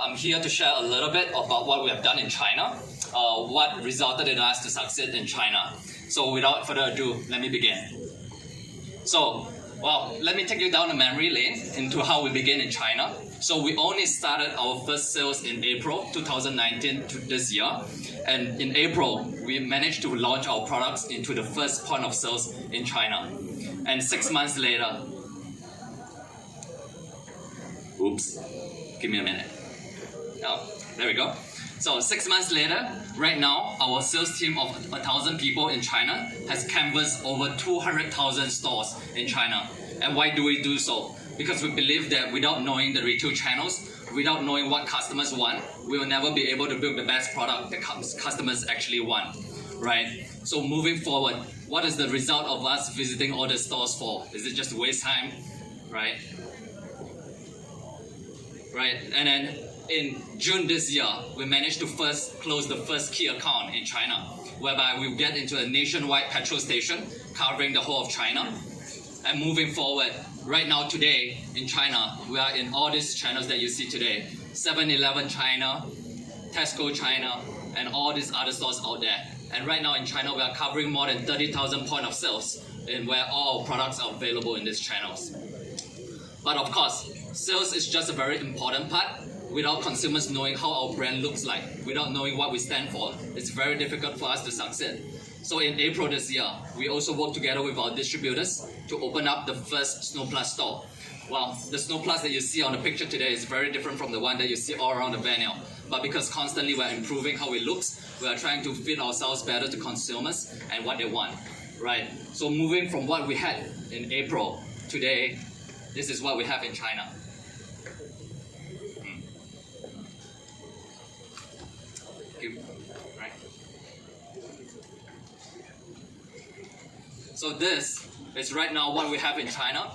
I'm here to share a little bit about what we have done in China, what resulted in us to succeed in China. So without further ado, let me begin. So, let me take you down a memory lane into how we began in China. So we only started our first sales in April 2019 to this year. And in April, we managed to launch our products into the first point of sales in China. And 6 months later, oops, give me a minute. Oh, there we go. So 6 months later, right now, our sales team of 1,000 people in China has canvassed over 200,000 stores in China. And why do we do so? Because we believe that without knowing the retail channels, without knowing what customers want, we will never be able to build the best product that customers actually want, right? So moving forward, what is the result of us visiting all the stores for? Is it just waste time, right? Right, and then in June this year, we managed to first close the first key account in China, whereby we get into a nationwide petrol station covering the whole of China. And moving forward, right now today in China, we are in all these channels that you see today. 7-Eleven China, Tesco China, and all these other stores out there. And right now in China, we are covering more than 30,000 point of sales in where all our products are available in these channels. But of course, sales is just a very important part. Without consumers knowing how our brand looks like, without knowing what we stand for, it's very difficult for us to succeed. So in April this year, we also worked together with our distributors to open up the first SNOWPLUS store. Well, the SNOWPLUS that you see on the picture today is very different from the one that you see all around the venue. But because constantly we're improving how it looks, we are trying to fit ourselves better to consumers and what they want, right? So moving from what we had in April, today, this is what we have in China. Right. So this is right now what we have in China.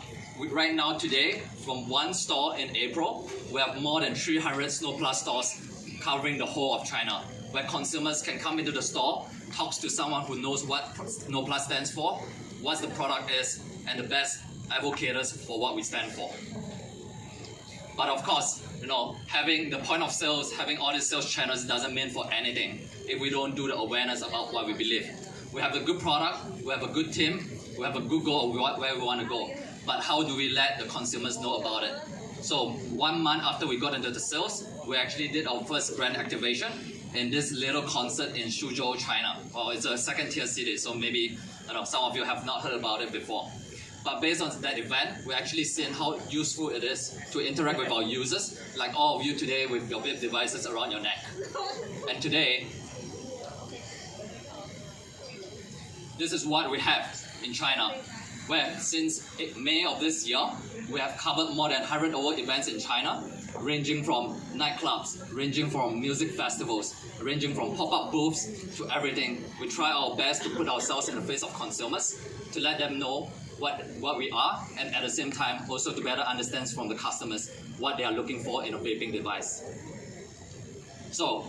Right now today, from one store in April, we have more than 300 SNOWPLUS stores covering the whole of China, where consumers can come into the store, talk to someone who knows what SNOWPLUS stands for, what the product is, and the best advocates for what we stand for. But of course, having the point of sales, having all these sales channels doesn't mean for anything if we don't do the awareness about what we believe. We have a good product, we have a good team, we have a good goal of where we want to go. But how do we let the consumers know about it? So 1 month after we got into the sales, we actually did our first brand activation in this little concert in Suzhou, China. Well, it's a second tier city, so maybe some of you have not heard about it before. But based on that event, we actually seen how useful it is to interact with our users, like all of you today with your vape devices around your neck. And today, this is what we have in China, where since May of this year, we have covered more than 100 over events in China, ranging from nightclubs, ranging from music festivals, ranging from pop-up booths to everything. We try our best to put ourselves in the face of consumers to let them know what we are, and at the same time also to better understand from the customers what they are looking for in a vaping device. So,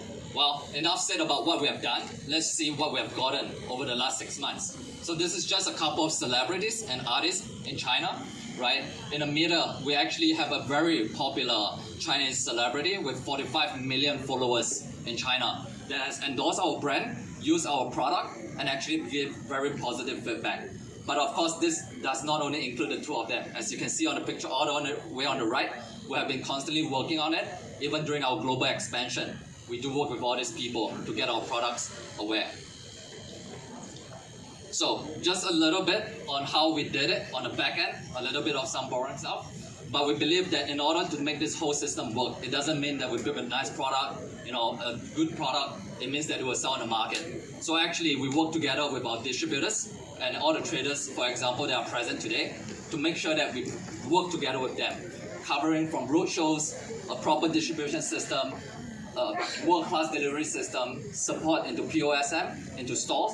enough said about what we have done. Let's see what we have gotten over the last 6 months. So this is just a couple of celebrities and artists in China, right? In the middle, we actually have a very popular Chinese celebrity with 45 million followers in China that has endorsed our brand, used our product, and actually give very positive feedback. But of course, this does not only include the two of them. As you can see on the picture all the way on the right, we have been constantly working on it, even during our global expansion. We do work with all these people to get our products aware. So just a little bit on how we did it on the back end, a little bit of some boring stuff. But we believe that in order to make this whole system work, it doesn't mean that we build a nice product, a good product. It means that it will sell on the market. So actually, we work together with our distributors and all the traders, for example, that are present today, to make sure that we work together with them, covering from roadshows, a proper distribution system, a world-class delivery system, support into POSM, into stores,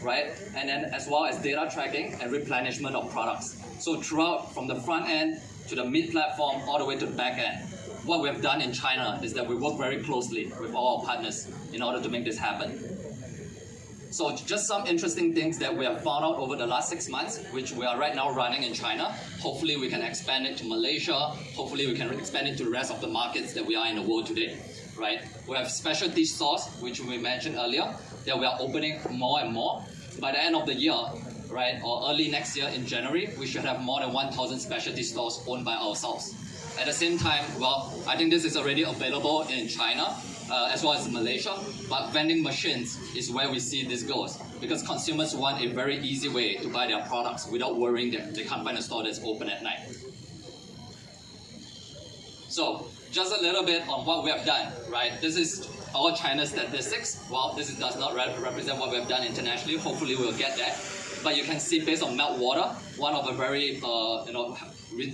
right? And then as well as data tracking and replenishment of products. So throughout, from the front end to the mid-platform, all the way to the back end, what we have done in China is that we work very closely with all our partners in order to make this happen. So just some interesting things that we have found out over the last 6 months, which we are right now running in China. Hopefully we can expand it to Malaysia. Hopefully we can expand it to the rest of the markets that we are in the world today, right? We have specialty stores, which we mentioned earlier, that we are opening more and more. By the end of the year, right, or early next year in January, we should have more than 1,000 specialty stores owned by ourselves. At the same time, well, I think this is already available in China, as well as Malaysia, but vending machines is where we see this goes, because consumers want a very easy way to buy their products without worrying that they can't find a store that's open at night. So, just a little bit on what we have done, right? This is our China statistics. Well, this does not represent what we have done internationally. Hopefully we'll get that. But you can see based on Meltwater, one of a very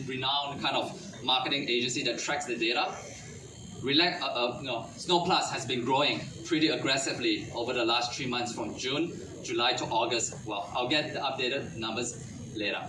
renowned kind of marketing agency that tracks the data, SNOWPLUS has been growing pretty aggressively over the last 3 months from June, July to August. Well, I'll get the updated numbers later.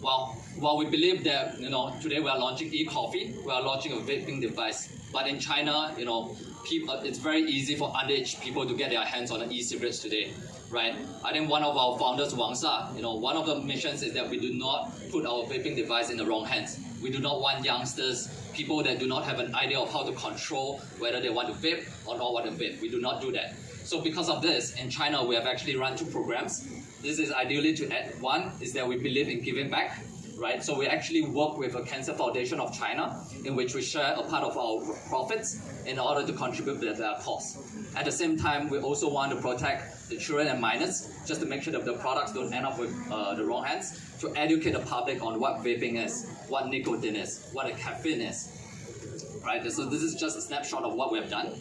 Well, while we believe that today we are launching e-coffee, we are launching a vaping device. But in China, it's very easy for underage people to get their hands on the e-cigarettes today, right? I think one of our founders, Wang Sa, one of the missions is that we do not put our vaping device in the wrong hands. We do not want youngsters, people that do not have an idea of how to control whether they want to vape or not want to vape. We do not do that. So because of this, in China, we have actually run 2 programs. This is ideally to add. One is that we believe in giving back, right? So we actually work with a Cancer Foundation of China, in which we share a part of our profits in order to contribute to their cause. At the same time, we also want to protect the children and minors, just to make sure that the products don't end up with the wrong hands, to educate the public on what vaping is, what nicotine is, what a caffeine is, right? So this is just a snapshot of what we have done.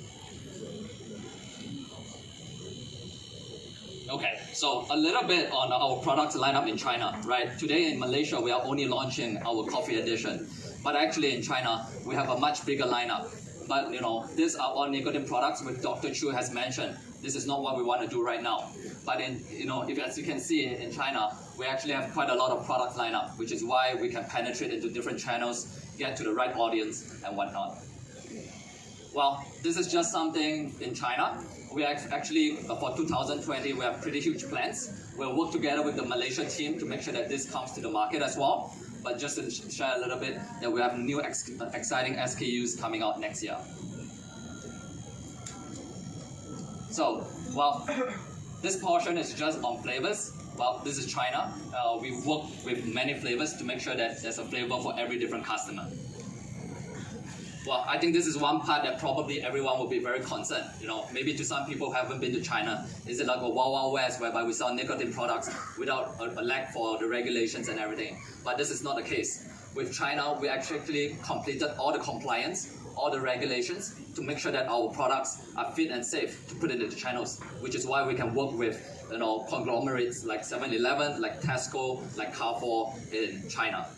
Okay, so a little bit on our products lineup in China, right? Today in Malaysia, we are only launching our coffee edition. But actually in China, we have a much bigger lineup. But these are all nicotine products, which Dr. Chu has mentioned. This is not what we want to do right now. But as you can see in China, we actually have quite a lot of products lineup, which is why we can penetrate into different channels, get to the right audience and whatnot. Well, this is just something in China. We actually, for 2020, we have pretty huge plans. We'll work together with the Malaysia team to make sure that this comes to the market as well. But just to share a little bit, that we have new exciting SKUs coming out next year. So, well, this portion is just on flavors. Well, this is China. We work with many flavors to make sure that there's a flavor for every different customer. Well, I think this is one part that probably everyone will be very concerned. Maybe to some people who haven't been to China, is it like a Wild Wild West whereby we sell nicotine products without a lack for the regulations and everything? But this is not the case. With China, we actually completed all the compliance, all the regulations to make sure that our products are fit and safe to put it into channels, which is why we can work with conglomerates like 7-Eleven, like Tesco, like Carrefour in China.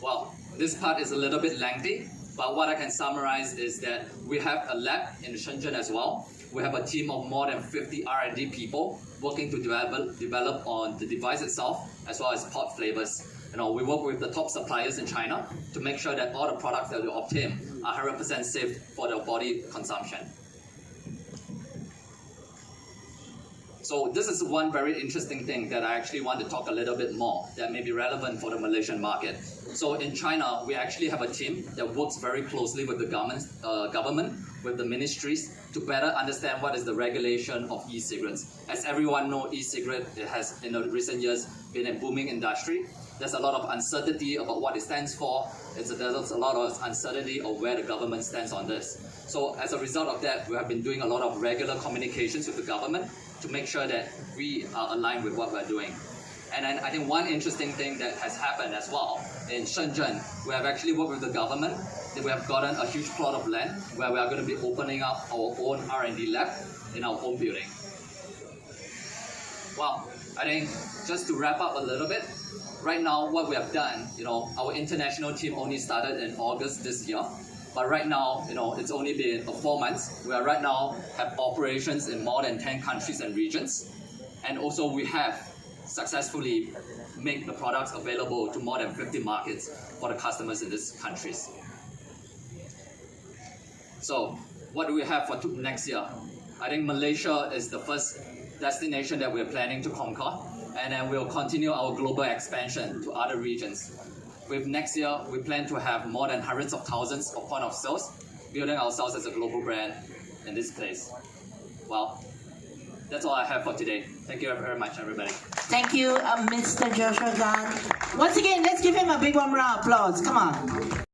Well, this part is a little bit lengthy, but what I can summarize is that we have a lab in Shenzhen as well. We have a team of more than 50 R&D people working to develop on the device itself, as well as pod flavors. We work with the top suppliers in China to make sure that all the products that we obtain are 100% safe for the body consumption. So this is one very interesting thing that I actually want to talk a little bit more that may be relevant for the Malaysian market. So in China, we actually have a team that works very closely with the government, with the ministries, to better understand what is the regulation of e-cigarettes. As everyone knows, e-cigarette has in the recent years been a booming industry. There's a lot of uncertainty about what it stands for. There's a lot of uncertainty of where the government stands on this. So as a result of that, we have been doing a lot of regular communications with the government to make sure that we are aligned with what we're doing. And then I think one interesting thing that has happened as well, in Shenzhen, we have actually worked with the government. We have gotten a huge plot of land where we are going to be opening up our own R&D lab in our own building. Well, I think just to wrap up a little bit, right now what we have done, our international team only started in August this year. But right now, it's only been 4 months. We are right now have operations in more than 10 countries and regions. And also we have successfully made the products available to more than 50 markets for the customers in these countries. So what do we have for next year? I think Malaysia is the first destination that we're planning to conquer, and then we'll continue our global expansion to other regions. With next year, we plan to have more than hundreds of thousands of point of sales, building ourselves as a global brand in this place. Well, that's all I have for today. Thank you very much, everybody. Thank you, Mr. Joshua Gan. Once again, let's give him a big warm round of applause. Come on.